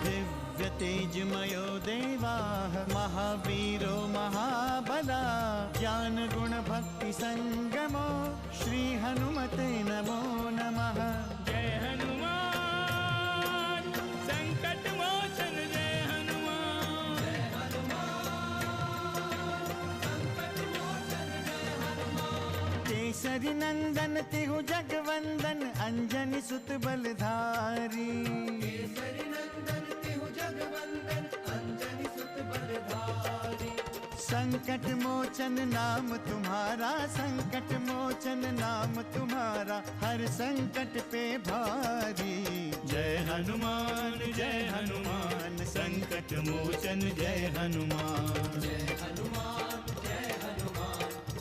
दिव्य तेजमयो देवाः महावीरो महाबला ज्ञान गुण भक्ति संगमो श्री हनुमते नमो नमः। जय हनुमान संकट मोचन जय हनुमान। जय हनुमान संकट मोचन जय हनुमान। केसरी नंदन तिहु जगवंदन अंजनी सुत बलधारी। केसरी नंदन तिहु जगवंदन अंजनी सुत बलधारी। संकट मोचन नाम तुम्हारा संकट मोचन नाम तुम्हारा हर संकट पे भारी। जय हनुमान संकट मोचन जय हनुमान। जय हनुमान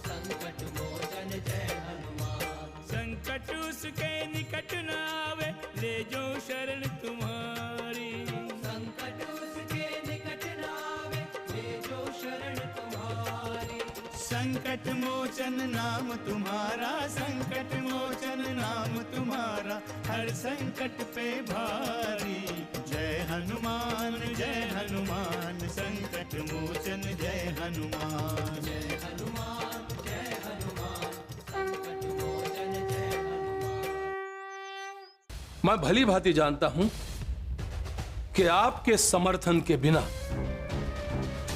संकट मोचन जय हनुमान। संकट उसके निकट न आवे ले जो शरण तुम्हारी। संकट उसके निकट न आवे ले जो शरण तुम्हारी। संकट मोचन नाम तुम्हारा संकट मोचन नाम तुम्हारा हर संकट पे भारी। जय हनुमान संकट मोचन जय हनुमान। जय हनुमान संकट मोचन जय हनुमान। मैं भली भांति जानता हूं कि आपके समर्थन के बिना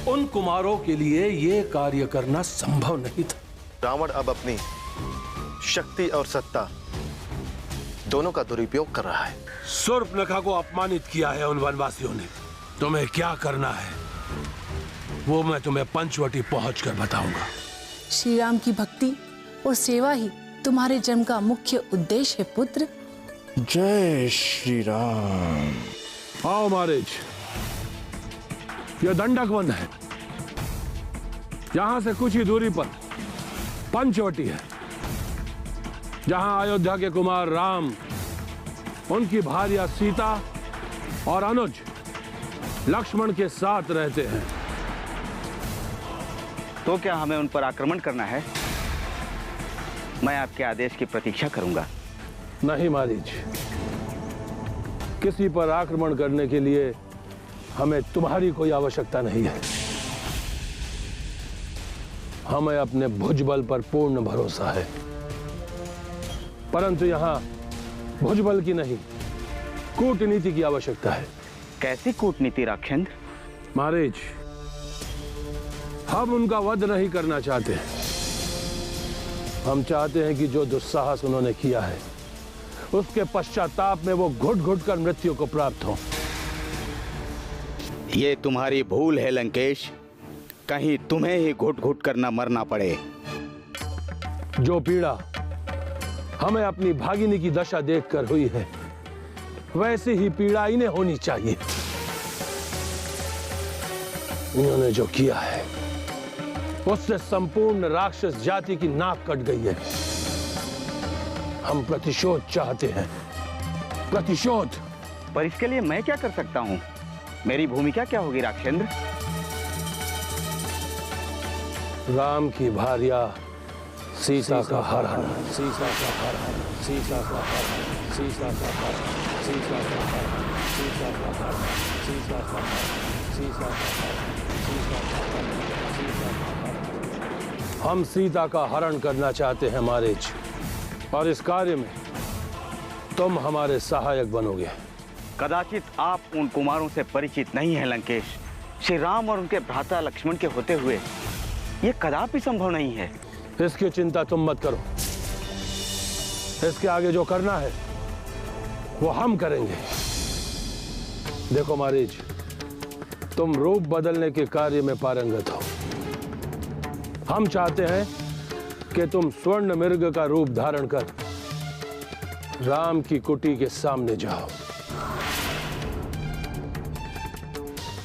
उन कुमारों के लिए यह कार्य करना संभव नहीं था। रावण अब अपनी शक्ति और सत्ता दोनों का दुरुपयोग कर रहा है। शूर्पणखा को अपमानित किया है उन वनवासियों ने। तुम्हें क्या करना है वो मैं तुम्हें पंचवटी पहुंचकर बताऊंगा। श्री राम की भक्ति और सेवा ही तुम्हारे जन्म का मुख्य उद्देश्य है पुत्र। जय श्री राम। आओ महाराज, यह दंडक वन है। यहां से कुछ ही दूरी पर पंचवटी है, जहां अयोध्या के कुमार राम, उनकी भार्या सीता और अनुज लक्ष्मण के साथ रहते हैं। तो क्या हमें उन पर आक्रमण करना है? मैं आपके आदेश की प्रतीक्षा करूंगा। नहीं महाराज, किसी पर आक्रमण करने के लिए हमें तुम्हारी कोई आवश्यकता नहीं है। हमें अपने भुजबल पर पूर्ण भरोसा है, परंतु यहां भुजबल की नहीं कूटनीति की आवश्यकता है। कैसी कूटनीति राक्षेंद्र? महाराज, हम उनका वध नहीं करना चाहते। हम चाहते हैं कि जो दुस्साहस उन्होंने किया है उसके पश्चाताप में वो घुट घुट कर मृत्यु को प्राप्त हो। ये तुम्हारी भूल है लंकेश, कहीं तुम्हें ही घुट घुट करना मरना पड़े। जो पीड़ा हमें अपनी भागिनी की दशा देखकर हुई है वैसी ही पीड़ा इन्हें होनी चाहिए। इन्होंने जो किया है उससे संपूर्ण राक्षस जाति की नाक कट गई है। हम प्रतिशोध चाहते हैं, प्रतिशोध। पर इसके लिए मैं क्या कर सकता हूं? मेरी भूमिका क्या होगी राक्षेंद्र? राम की भार्या सीता का हरण, सीता का हरण, सीता का हरण, सीता का हरण, सीता का हरण, सीता का हरण, सीता का हरण, सीता का हरण, सीता का हरण, सीता का हरण। हम सीता का हरण करना चाहते हैं महाराज, और इस कार्य में तुम हमारे सहायक बनोगे। कदाचित आप उन कुमारों से परिचित नहीं हैं लंकेश। श्री राम और उनके भ्राता लक्ष्मण के होते हुए यह कदापि संभव नहीं है। इसकी चिंता तुम मत करो। इसके आगे जो करना है वो हम करेंगे। देखो महाराज, तुम रूप बदलने के कार्य में पारंगत हो। हम चाहते हैं कि तुम स्वर्ण मृग का रूप धारण कर राम की कुटी के सामने जाओ।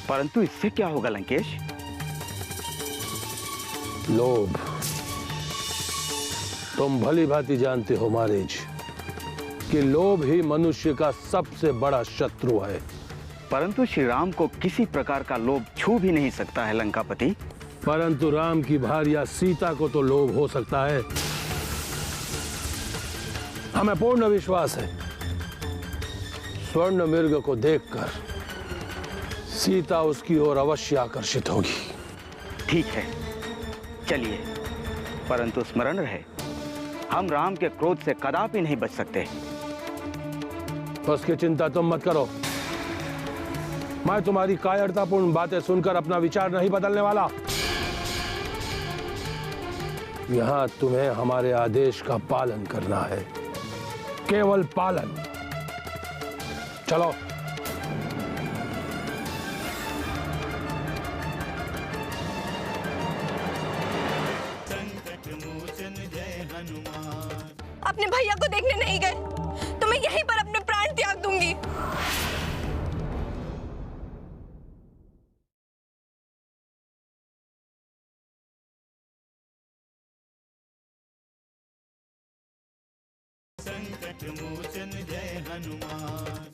परंतु इससे क्या होगा लंकेश? लोभ। तुम भली भांति जानते हो महाराज कि लोभ ही मनुष्य का सबसे बड़ा शत्रु है। परंतु श्री राम को किसी प्रकार का लोभ छू भी नहीं सकता है लंकापति। परंतु राम की भार्या सीता को तो लोभ हो सकता है। हमें पूर्ण विश्वास है, स्वर्ण मृग को देखकर सीता उसकी ओर अवश्य आकर्षित होगी। ठीक है, चलिए, परंतु स्मरण रहे, हम राम के क्रोध से कदापि नहीं बच सकते। उसकी चिंता तुम मत करो। मैं तुम्हारी कायरतापूर्ण बातें सुनकर अपना विचार नहीं बदलने वाला। यहां तुम्हें हमारे आदेश का पालन करना है, केवल पालन। चलो। संकट मोचन जय हनुमान। अपने भैया को देखने नहीं गए तो मैं यहीं पर अपने प्राण त्याग दूंगी। संकट मोचन जय हनुमान।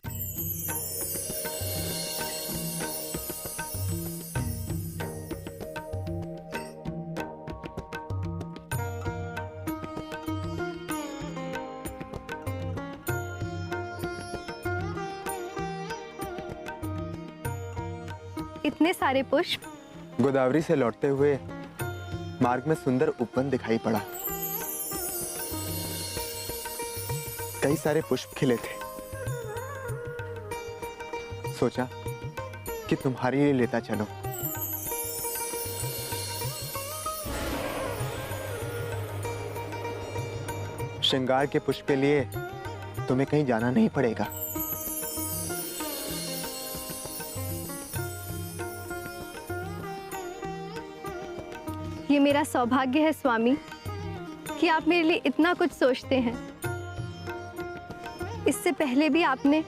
इतने सारे पुष्प। गोदावरी से लौटते हुए मार्ग में सुंदर उपवन दिखाई पड़ा। कई सारे पुष्प खिले थे। सोचा कि तुम्हारे लिए लेता चलो। श्रृंगार के पुष्प के लिए तुम्हें कहीं जाना नहीं पड़ेगा। ये मेरा सौभाग्य है स्वामी कि आप मेरे लिए इतना कुछ सोचते हैं। इससे पहले भी आपने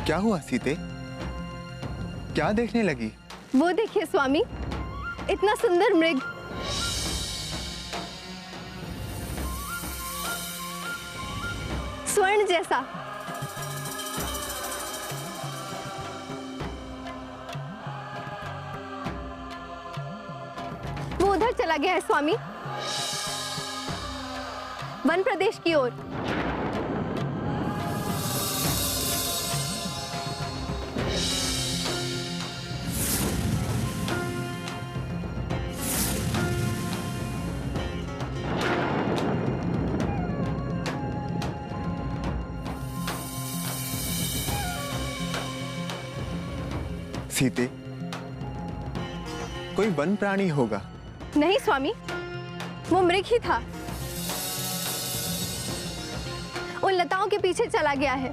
क्या हुआ सीते? क्या देखने लगी? वो देखिए स्वामी, इतना सुंदर मृग। स्वर्ण जैसा। वो उधर चला गया है स्वामी, वन प्रदेश की ओर। सीते, कोई वन प्राणी होगा। नहीं स्वामी, वो मृग ही था। उन लताओं के पीछे चला गया है।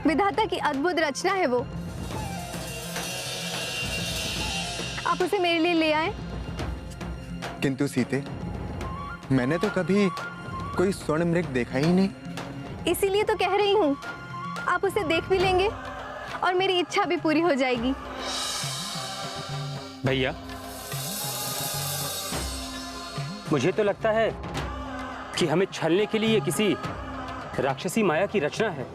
विधाता की अद्भुत रचना है वो। आप उसे मेरे लिए ले आए। किंतु सीते, मैंने तो कभी कोई स्वर्ण मृग देखा ही नहीं। इसीलिए तो कह रही हूँ, आप उसे देख भी लेंगे और मेरी इच्छा भी पूरी हो जाएगी। भैया, मुझे तो लगता है कि हमें छलने के लिए ये किसी राक्षसी माया की रचना है।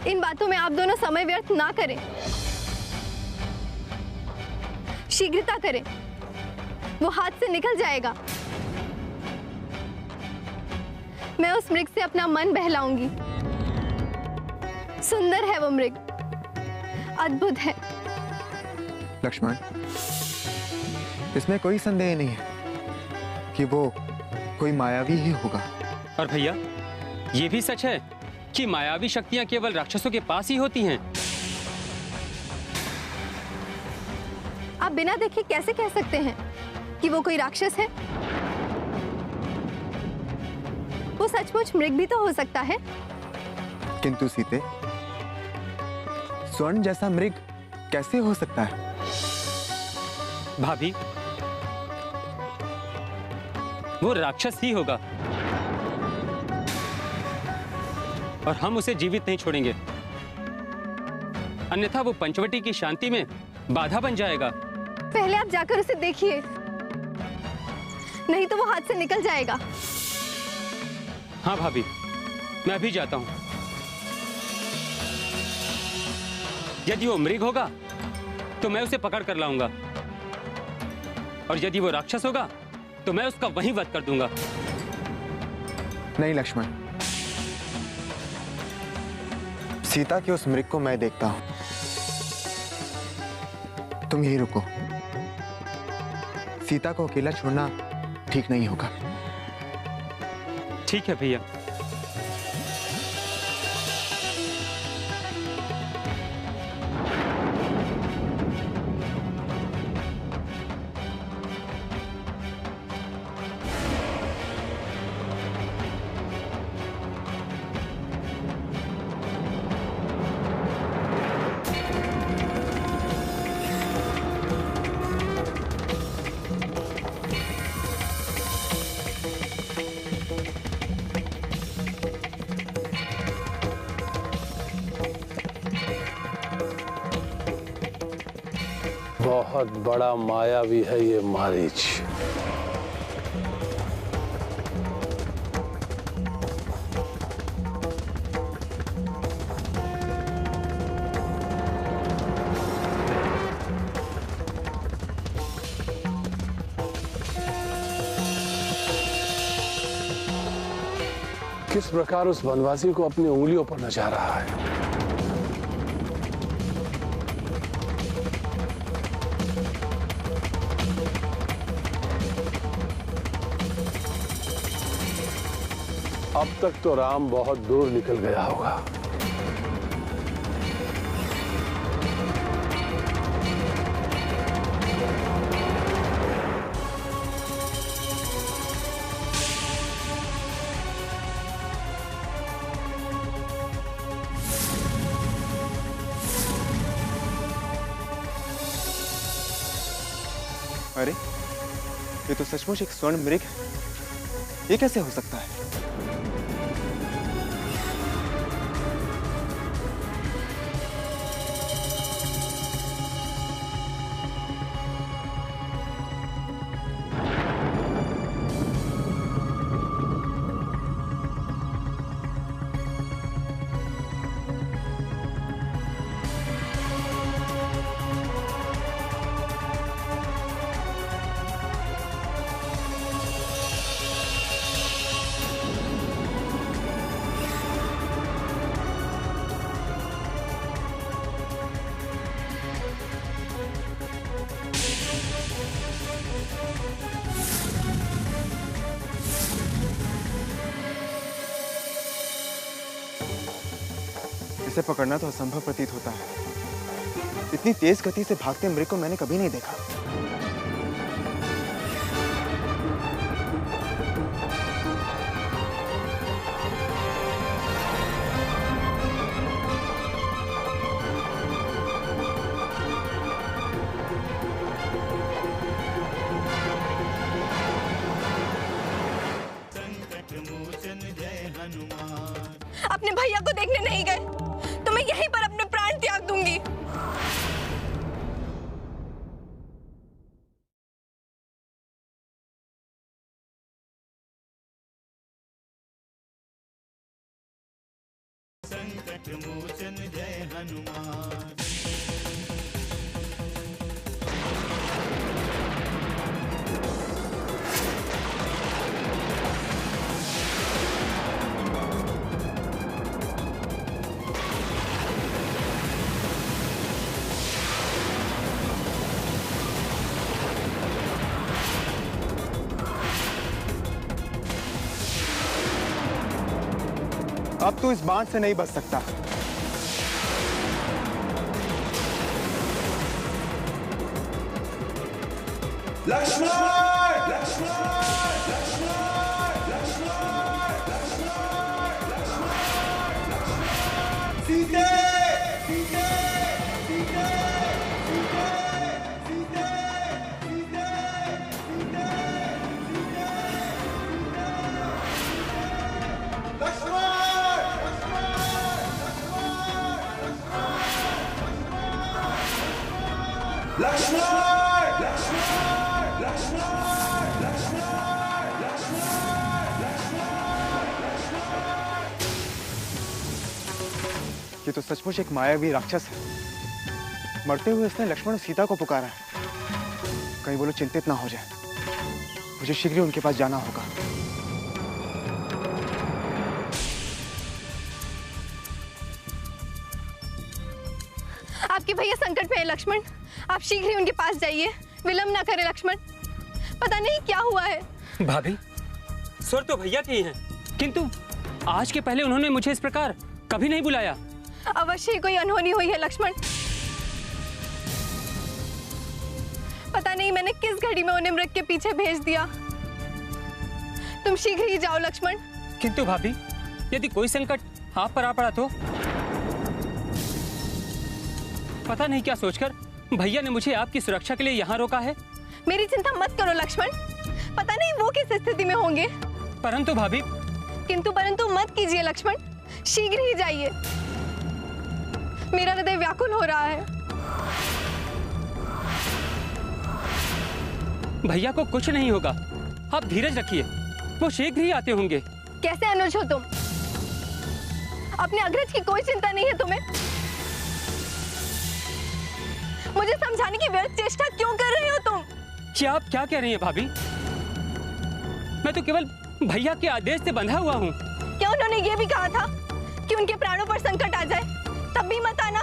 इन बातों में आप दोनों समय व्यर्थ ना करें, शीघ्रता करें, वो हाथ से निकल जाएगा। मैं उस मृग से अपना मन बहलाऊंगी। सुंदर है वो मृग, अद्भुत है। लक्ष्मण, इसमें कोई संदेह नहीं है कि वो कोई मायावी ही होगा। और भैया, ये भी सच है कि मायावी शक्तियां केवल राक्षसों के पास ही होती हैं। आप बिना देखे कैसे कह सकते हैं कि वो कोई राक्षस है? वो सचमुच मृग भी तो हो सकता है। किंतु सीते, स्वर्ण जैसा मृग कैसे हो सकता है? भाभी, वो राक्षस ही होगा और हम उसे जीवित नहीं छोड़ेंगे, अन्यथा वो पंचवटी की शांति में बाधा बन जाएगा। पहले आप जाकर उसे देखिए, नहीं तो वो हाथ से निकल जाएगा। हाँ भाभी, मैं अभी जाता हूं। यदि वो मृग होगा तो मैं उसे पकड़ कर लाऊंगा, और यदि वो राक्षस होगा तो मैं उसका वहीं वध कर दूंगा। नहीं लक्ष्मण, सीता के उस मृग को मैं देखता हूं। तुम यहीं रुको, सीता को अकेला छोड़ना ठीक नहीं होगा। ठीक है भैया। बहुत बड़ा मायावी है ये मारीच। किस प्रकार उस वनवासी को अपनी उंगलियों पर नचा रहा है। अब तक तो राम बहुत दूर निकल गया होगा। अरे, ये तो सचमुच एक स्वर्ण मृग है। ये कैसे हो सकता है? इसे पकड़ना तो असंभव प्रतीत होता है। इतनी तेज गति से भागते मृग को मैंने कभी नहीं देखा। अपने भैया को देखने नहीं गए तो मैं यहीं पर अपने प्राण त्याग दूंगी। संकट मोचन जय हनुमान। अब तू इस बाण से नहीं बच सकता। लक्ष्मण! सीते! ये तो सचमुच एक मायावी राक्षस है। मरते हुए इसने लक्ष्मण और सीता को पुकारा है। कहीं वो लोग चिंतित ना हो जाए। मुझे शीघ्र ही उनके पास जाना होगा। आपके भैया संकट में है लक्ष्मण, आप शीघ्र ही उनके पास जाइए, विलंब ना करें लक्ष्मण। पता नहीं क्या हुआ है। भाभी, स्वर तो भैया के ही हैं, किंतु आज के पहले उन्होंने मुझे इस प्रकार कभी नहीं बुलाया। अवश्य ही कोई अनहोनी हुई है लक्ष्मण। पता नहीं मैंने किस घड़ी में उन्हें मृग के पीछे भेज दिया। तुम शीघ्र ही जाओ लक्ष्मण। किंतु भाभी, यदि कोई संकट आप पर आ पड़ा तो? पता नहीं क्या सोचकर भैया ने मुझे आपकी सुरक्षा के लिए यहाँ रोका है। मेरी चिंता मत करो लक्ष्मण, पता नहीं वो किस स्थिति में होंगे। परंतु भाभी। किंतु परंतु मत कीजिए लक्ष्मण, शीघ्र ही जाइए। मेरा हृदय व्याकुल हो रहा है। भैया को कुछ नहीं होगा, आप धीरज रखिए, वो शीघ्र ही आते होंगे। कैसे अनुज हो तुम? अपने अग्रज की कोई चिंता नहीं है तुम्हें? मुझे समझाने की व्यर्थ चेष्टा क्यों कर रहे हो तुम? क्या आप क्या कह रही हैं भाभी? मैं तो केवल भैया के आदेश से बंधा हुआ हूँ। क्या उन्होंने ये भी कहा था कि उनके प्राणों पर संकट आ जाए तब भी मत आना?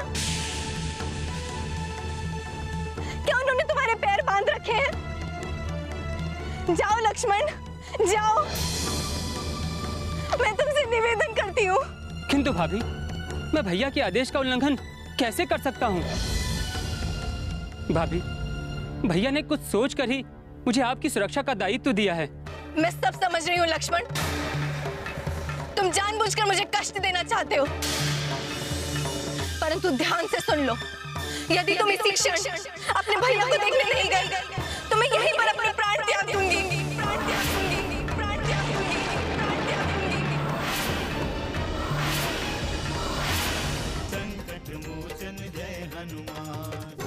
क्या उन्होंने तुम्हारे पैर बांध रखे हैं? जाओ लक्ष्मण, जाओ, मैं तुमसे निवेदन करती हूँ। किंतु भाभी, मैं भैया के आदेश का उल्लंघन कैसे कर सकता हूँ? भाभी, भैया ने कुछ सोच कर ही मुझे आपकी सुरक्षा का दायित्व दिया है। मैं सब समझ रही हूँ लक्ष्मण, तुम जानबूझकर मुझे कष्ट देना चाहते हो, परंतु ध्यान से सुन लो, यदि तुम इसी क्षण अपने भैया को देखने नहीं गई तो मैं यहीं पर अपने प्राण त्याग दूंगी। संकट मोचन जय हनुमान।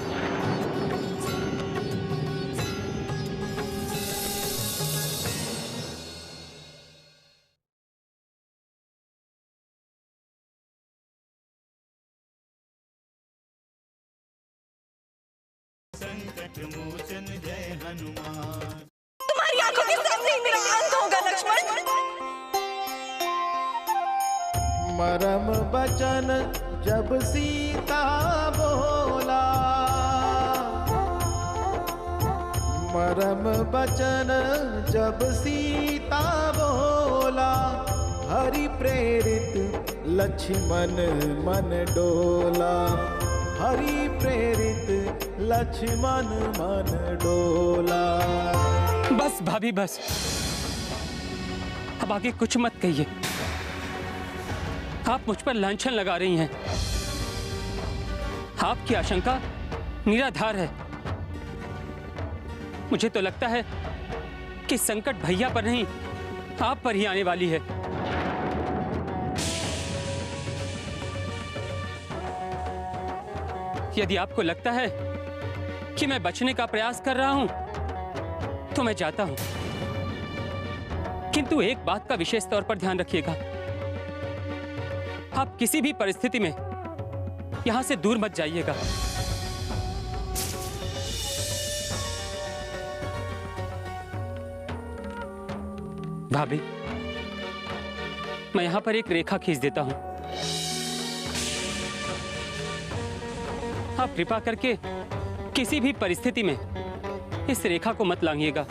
संकट मोचन जय हनुमान। तुम्हारी आंखों के सामने ही मेरा अंत होगा लक्ष्मण। मरम बचन जब सीता बोला, मरम बचन जब सीता बोला, हरि प्रेरित लक्ष्मण मन डोला, हरि प्रेरित लक्ष्मण मन डोला। बस भाभी बस, अब आगे कुछ मत कहिए। आप मुझ पर लांछन लगा रही हैं। आपकी आशंका निराधार है। मुझे तो लगता है कि संकट भैया पर नहीं, आप पर ही आने वाली है। यदि आपको लगता है कि मैं बचने का प्रयास कर रहा हूं, तो मैं जाता हूं। किंतु एक बात का विशेष तौर पर ध्यान रखिएगा, आप किसी भी परिस्थिति में यहां से दूर मत जाइएगा। भाभी, मैं यहां पर एक रेखा खींच देता हूं। आप कृपा करके किसी भी परिस्थिति में इस रेखा को मत लांघिएगा।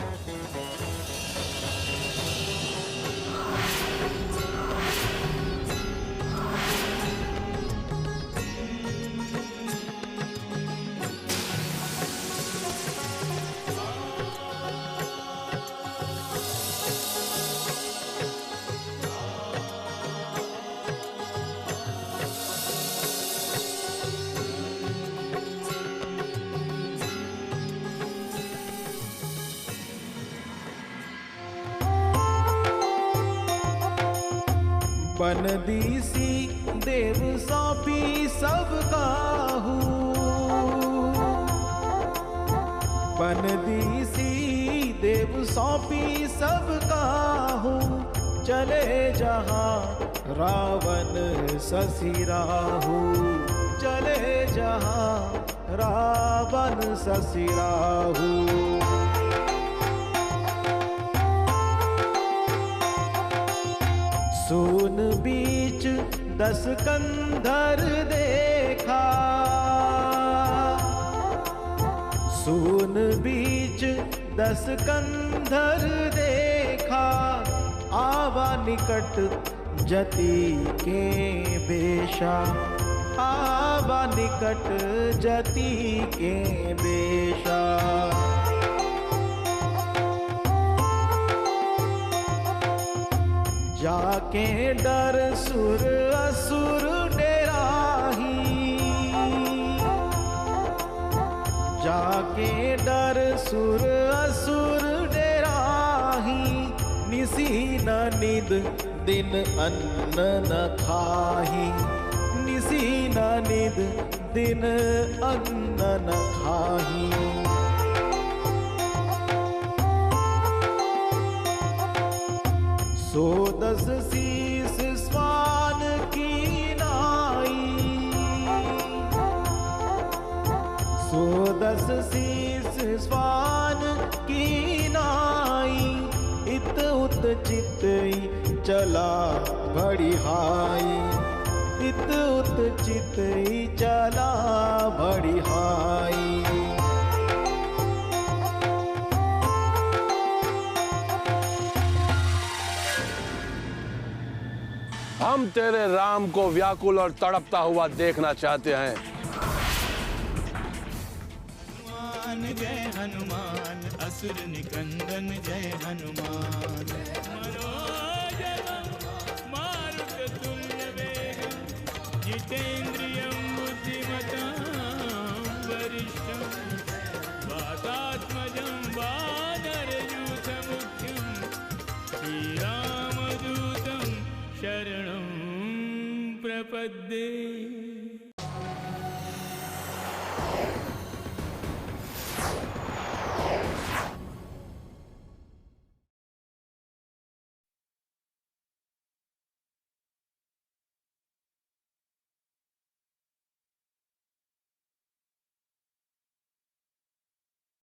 बन दीसी देव सौंपी सब काहू, बन दीसी देव सौंपी सब काहू, चले जहाँ रावण शशि राहु, चले जहाँ रावण शशि राहु। सून बीच 10 कंधर देखा, सून बीच 10 कंधर देखा, आवा निकट जति के बेशा, आवा निकट जति के बेशा। जाके डर सुर असुर डेराही, जाके डर सुर असुर डेराही, निसी न निद दिन अन्न न खाही, निसी न निद दिन अन्न न खाही। सो 10 शीस स्वान की नाई, सो 10 शीस स्वान की नाई, इत उत चित चला बढ़िहाई, इत उत चित चला बढ़िहाई। हम तेरे राम को व्याकुल और तड़पता हुआ देखना चाहते हैं। हनुमान जय हनुमान, असुर निकंदन जय हनुमान। मनोजवं मारुततुल्य वेगं, जितेन्द्रियं बुद्धिमतां वरिष्ठं, वातात्मजं वानरयूथमुख्यं, श्रीरामदूतं शरणं प्रपद्ये।